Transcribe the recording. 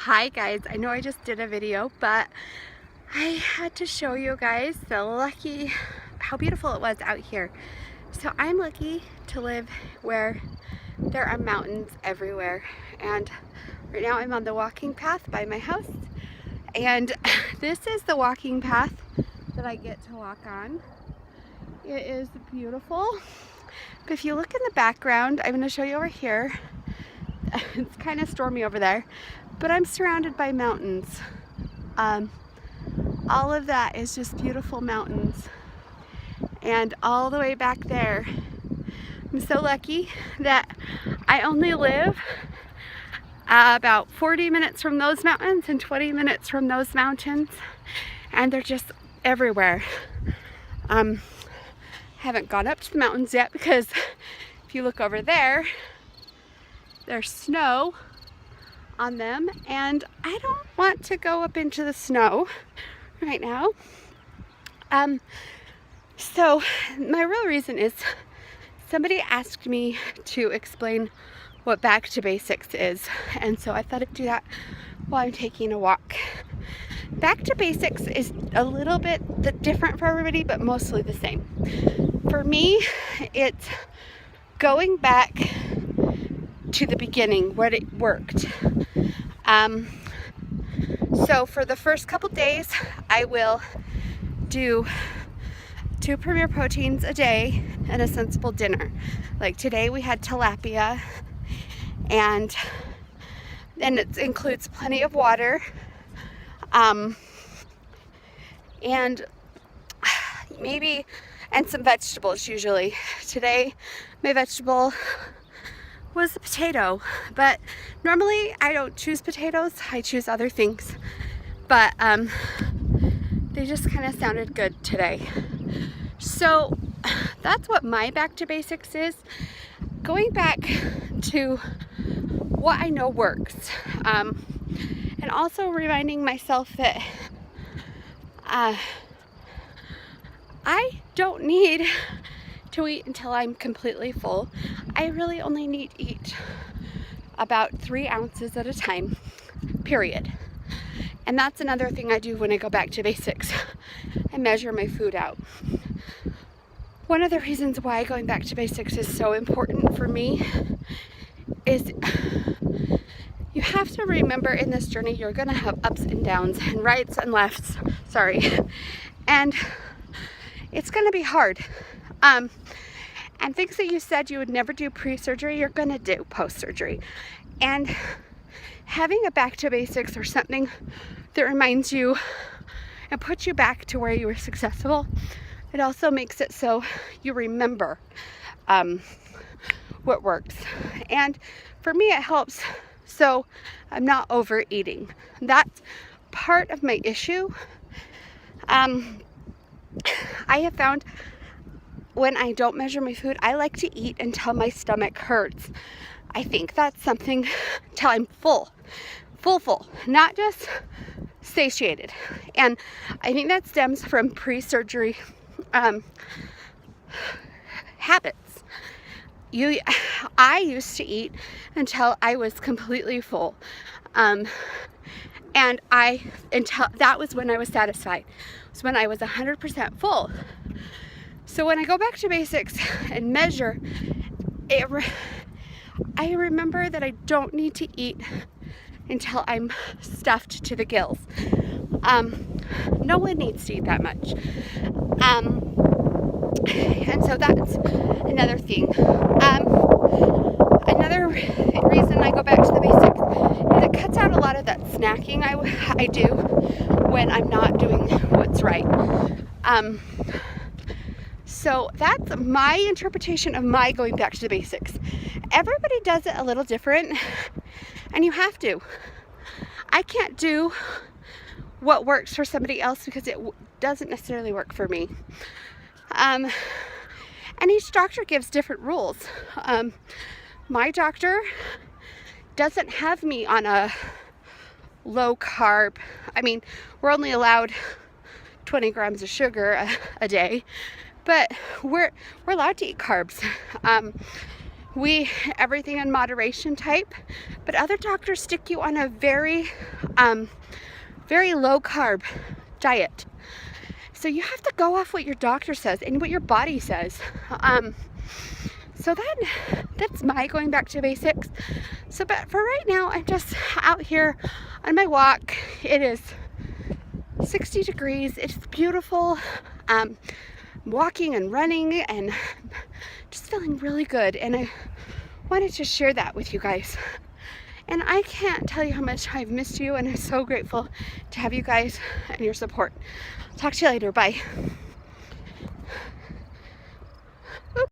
Hi guys, I know I just did a video, but I had to show you guys how beautiful it was out here. So I'm lucky to live where there are mountains everywhere, and right now I'm on the walking path by my house, and this is the walking path that I get to walk on. It is beautiful, but if you look in the background, I'm going to show you over here. It's kind of stormy over there, but I'm surrounded by mountains. All of that is just beautiful mountains, and all the way back there, I'm so lucky that I only live about 40 minutes from those mountains and 20 minutes from those mountains, and they're just everywhere. Haven't gone up to the mountains yet because if you look over there, there's snow on them, and I don't want to go up into the snow right now. So my real reason is somebody asked me to explain what back to basics is, and so I thought I'd do that while I'm taking a walk. Back to basics is a little bit different for everybody, but mostly the same. For me, it's going back to the beginning, what it worked. So for the first couple days, I will do 2 Premier Proteins a day and a sensible dinner. Like today we had tilapia, and it includes plenty of water, and some vegetables usually. Today my vegetable was a potato, but normally I don't choose potatoes, I choose other things, but they just kind of sounded good today. So that's what my back to basics is, going back to what I know works, and also reminding myself that I don't need to eat until I'm completely full. I really only need to eat about 3 ounces at a time, period. And that's another thing I do when I go back to basics. I measure my food out. One of the reasons why going back to basics is so important for me is you have to remember in this journey you're going to have ups and downs and rights and lefts, and it's going to be hard. And things that you said you would never do pre-surgery, you're going to do post-surgery. And having a back to basics or something that reminds you and puts you back to where you were successful, it also makes it so you remember what works. And for me, it helps so I'm not overeating. That's part of my issue. I have found when I don't measure my food, I like to eat until my stomach hurts. I think that's something till I'm full, not just satiated. And I think that stems from pre-surgery habits. I used to eat until I was completely full. And until that was when I was satisfied. It was when I was 100% full. So when I go back to basics and measure, I remember that I don't need to eat until I'm stuffed to the gills. No one needs to eat that much. And so that's another thing. Another reason I go back to the basics is it cuts out a lot of that snacking I do when I'm not doing what's right. So that's my interpretation of my going back to the basics. Everybody does it a little different, and you have to. I can't do what works for somebody else because it doesn't necessarily work for me. And each doctor gives different rules. My doctor doesn't have me on a low carb. I mean, we're only allowed 20 grams of sugar a day, but we're allowed to eat carbs. everything in moderation type, but other doctors stick you on a very low carb diet. So you have to go off what your doctor says and what your body says. So that's my going back to basics. So, but for right now, I'm just out here on my walk. It is 60 degrees. It's beautiful. Walking and running and just feeling really good. And I wanted to share that with you guys. And I can't tell you how much I've missed you, and I'm so grateful to have you guys and your support. Talk to you later. Bye.